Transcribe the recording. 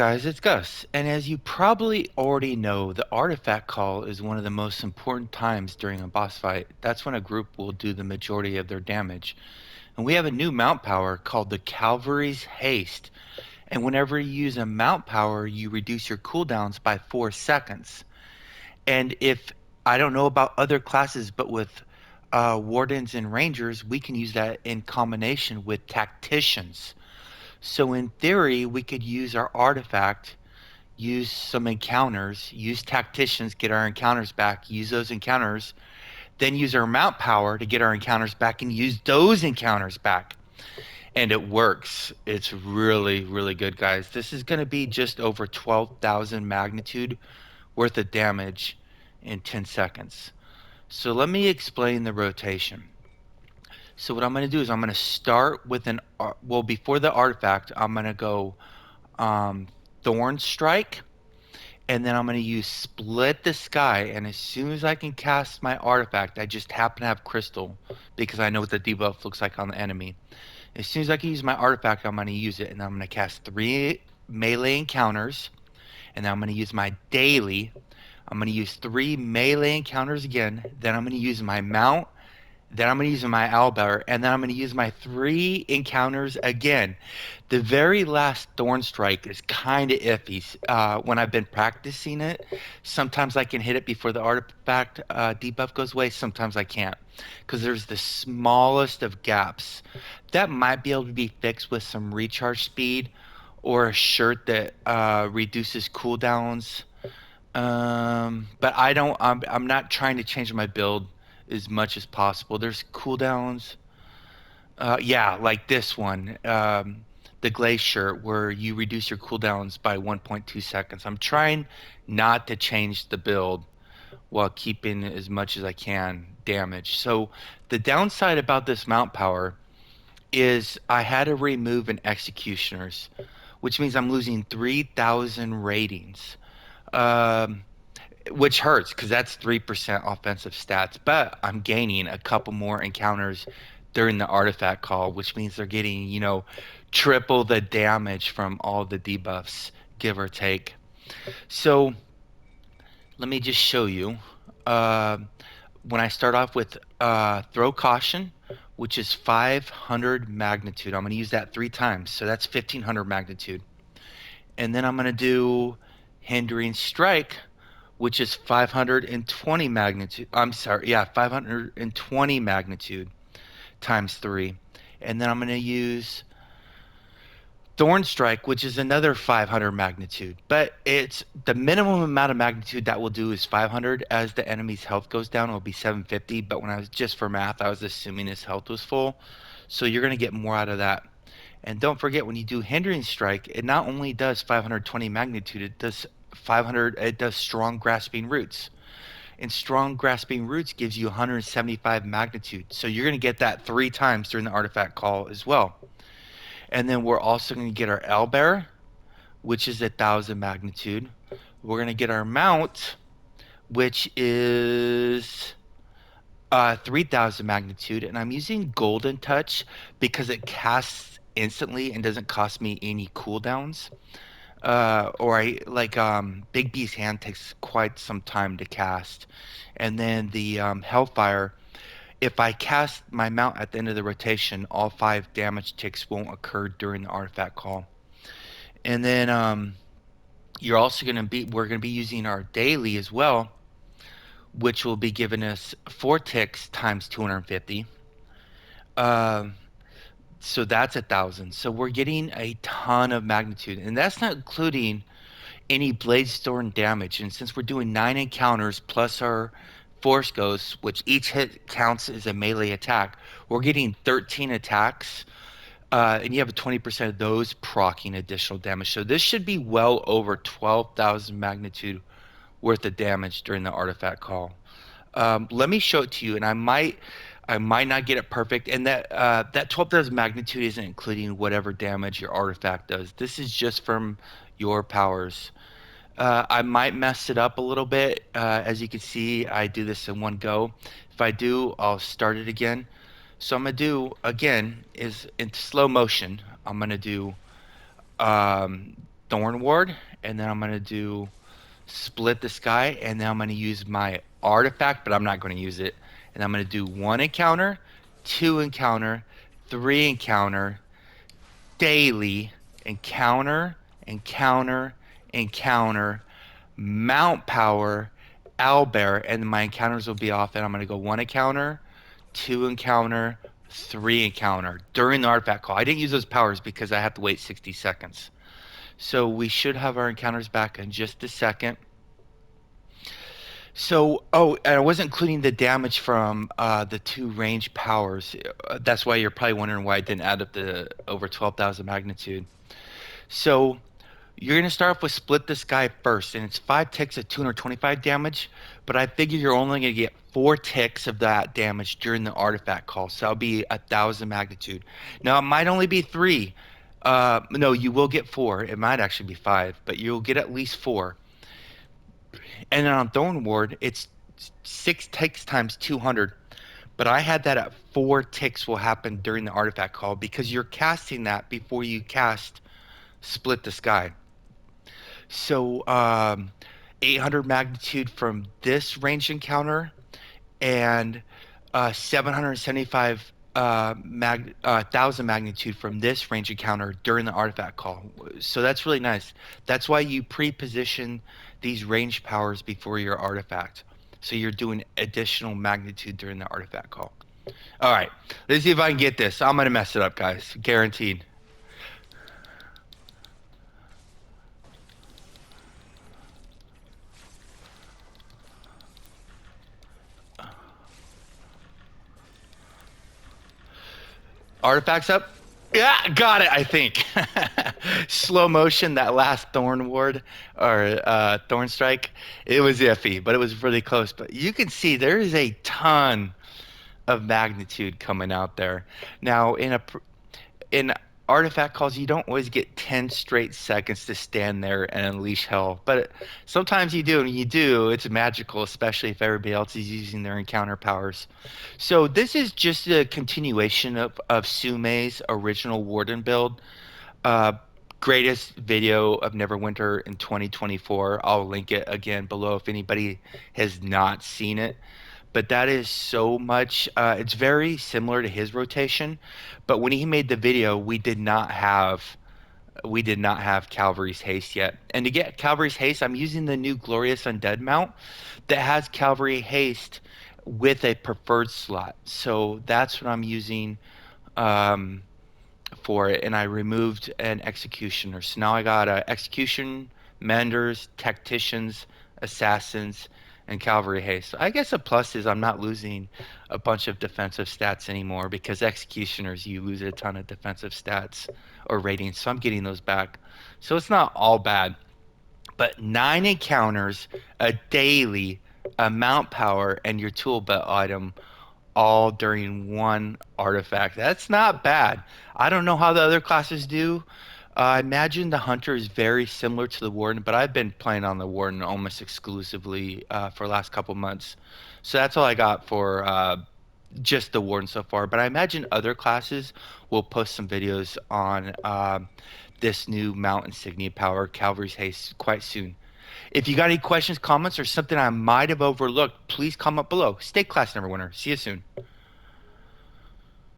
Guys, it's Gus, and as you probably already know, the artifact call is one of the most important times during a boss fight. That's when a group will do the majority of their damage. And we have a new mount power called the Calvary's Haste. And whenever you use a mount power, you reduce your cooldowns by 4 seconds. And if I don't know about other classes, but with wardens and rangers, we can use that in combination with tacticians. So in theory, we could use our artifact, use some encounters, use tacticians, get our encounters back, use those encounters, then use our mount power to get our encounters back and use those encounters back. And it works. It's really, really good, guys. This is going to be just over 12,000 magnitude worth of damage in 10 seconds. So let me explain the rotation. So what I'm going to do is I'm going to start with well, before the artifact, I'm going to go um, Thorn Strike, and then I'm going to use Split the Sky. And as soon as I can cast my artifact, I just happen to have Crystal because I know what the debuff looks like on the enemy. As soon as I can use my artifact, I'm going to use it, and I'm going to cast 3 melee encounters, and then I'm going to use my daily. I'm going to use 3 melee encounters again. Then I'm going to use my mount. Then I'm going to use my Owlbear, and then I'm going to use my 3 encounters again. The very last Thorn Strike is kind of iffy. When I've been practicing it, sometimes I can hit it before the artifact debuff goes away. Sometimes I can't, because there's the smallest of gaps. That might be able to be fixed with some recharge speed or a shirt that reduces cooldowns. But I don't. I'm not trying to change my build as much as possible. There's cooldowns. Yeah, like this one, the Glacier, where you reduce your cooldowns by 1.2 seconds. I'm trying not to change the build while keeping as much as I can damage. So the downside about this mount power is I had to remove an Executioners, which means I'm losing 3,000 ratings. Um, which hurts because that's 3% offensive stats, but I'm gaining a couple more encounters during the artifact call, which means they're getting, triple the damage from all the debuffs, give or take. So let me just show you. Uh, when I start off with Throw Caution, which is 500 magnitude, I'm going to use that 3 times, so that's 1500 magnitude. And then I'm going to do Hindering Strike, which is 520 magnitude. I'm sorry, yeah, 520 magnitude times 3. And then I'm going to use Thorn Strike, which is another 500 magnitude. But it's the minimum amount of magnitude that will do is 500. As the enemy's health goes down, it will be 750. But when I was just for math, I was assuming his health was full. So you're going to get more out of that. And don't forget, when you do Hindering Strike, it not only does 520 magnitude, it does 500, it does Strong Grasping Roots. And Strong Grasping Roots gives you 175 magnitude. So you're going to get that 3 times during the artifact call as well. And then we're also going to get our Owlbear, which is 1,000 magnitude. We're going to get our Mount, which is 3,000 magnitude. And I'm using Golden Touch because it casts instantly and doesn't cost me any cooldowns. Or I like Big B's hand takes quite some time to cast. And then the Hellfire, if I cast my mount at the end of the rotation, all 5 damage ticks won't occur during the artifact call. And then we're gonna be using our daily as well, which will be giving us 4 ticks times 250. Um, so that's 1,000. So we're getting a ton of magnitude, and that's not including any Bladestone damage. And since we're doing 9 encounters plus our Force Ghosts, which each hit counts as a melee attack, we're getting 13 attacks. And you have a 20% of those proccing additional damage. So this should be well over 12,000 magnitude worth of damage during the artifact call. Let me show it to you, and I might not get it perfect. And that 12,000 magnitude isn't including whatever damage your artifact does. This is just from your powers. I might mess it up a little bit. As you can see, I do this in one go. If I do, I'll start it again. So I'm gonna do again is in slow motion. I'm gonna do Thorn Ward, and then I'm going to do Split the Sky, and then I'm going to use my artifact, but I'm not going to use it. And I'm going to do 1 encounter, 2 encounter, 3 encounter, daily, encounter, encounter, encounter, mount power, Owlbear, and my encounters will be off, and I'm going to go 1 encounter, 2 encounter, 3 encounter during the artifact call. I didn't use those powers because I have to wait 60 seconds. So we should have our encounters back in just a second. So, oh, and I wasn't including the damage from the 2 range powers. That's why you're probably wondering why I didn't add up the over 12,000 magnitude. So you're going to start off with Split the Sky first, and it's 5 ticks of 225 damage, but I figure you're only going to get 4 ticks of that damage during the artifact call, so that'll be 1,000 magnitude. Now, it might only be 3. No, you will get 4. It might actually be 5, but you'll get at least 4. And then on Thorn Ward, it's 6 ticks times 200, but I had that at 4 ticks will happen during the artifact call because you're casting that before you cast Split the Sky. So 800 magnitude from this range encounter and 775 thousand magnitude from this range encounter during the artifact call. So that's really nice. That's why you pre-position these range powers before your artifact. So you're doing additional magnitude during the artifact call. All right, let's see if I can get this. I'm gonna mess it up, guys. Guaranteed. Artifacts up? Yeah, got it, I think. Slow motion, that last Thorn Ward or Thorn Strike, it was iffy, but it was really close. But you can see there is a ton of magnitude coming out there. Now, in artifact calls, you don't always get 10 straight seconds to stand there and unleash hell, but sometimes you do, and you do. It's magical, especially if everybody else is using their encounter powers. So this is just a continuation of Sumei's original Warden build. Uh, Greatest video of Neverwinter in 2024. I'll link it again below if anybody has not seen it. But that is so much. It's very similar to his rotation, but when he made the video, we did not have Calvary's Haste yet. And to get Calvary's Haste, I'm using the new Glorious Undead mount that has Calvary Haste with a preferred slot. So that's what I'm using um, for it. And I removed an executioner. So now I got execution, menders, tacticians, assassins, and Calvary Haste. So I guess a plus is I'm not losing a bunch of defensive stats anymore because executioners, you lose a ton of defensive stats or ratings. So I'm getting those back. So it's not all bad. But 9 encounters, a daily, a mount power, and your tool belt item all during one artifact. That's not bad. I don't know how the other classes do. I imagine the Hunter is very similar to the Warden, but I've been playing on the Warden almost exclusively for the last couple months. So that's all I got for just the Warden so far. But I imagine other classes will post some videos on this new Mount Insignia power, Calvary's Haste, quite soon. If you got any questions, comments, or something I might have overlooked, please comment below. Stay classy, Neverwinter. See you soon.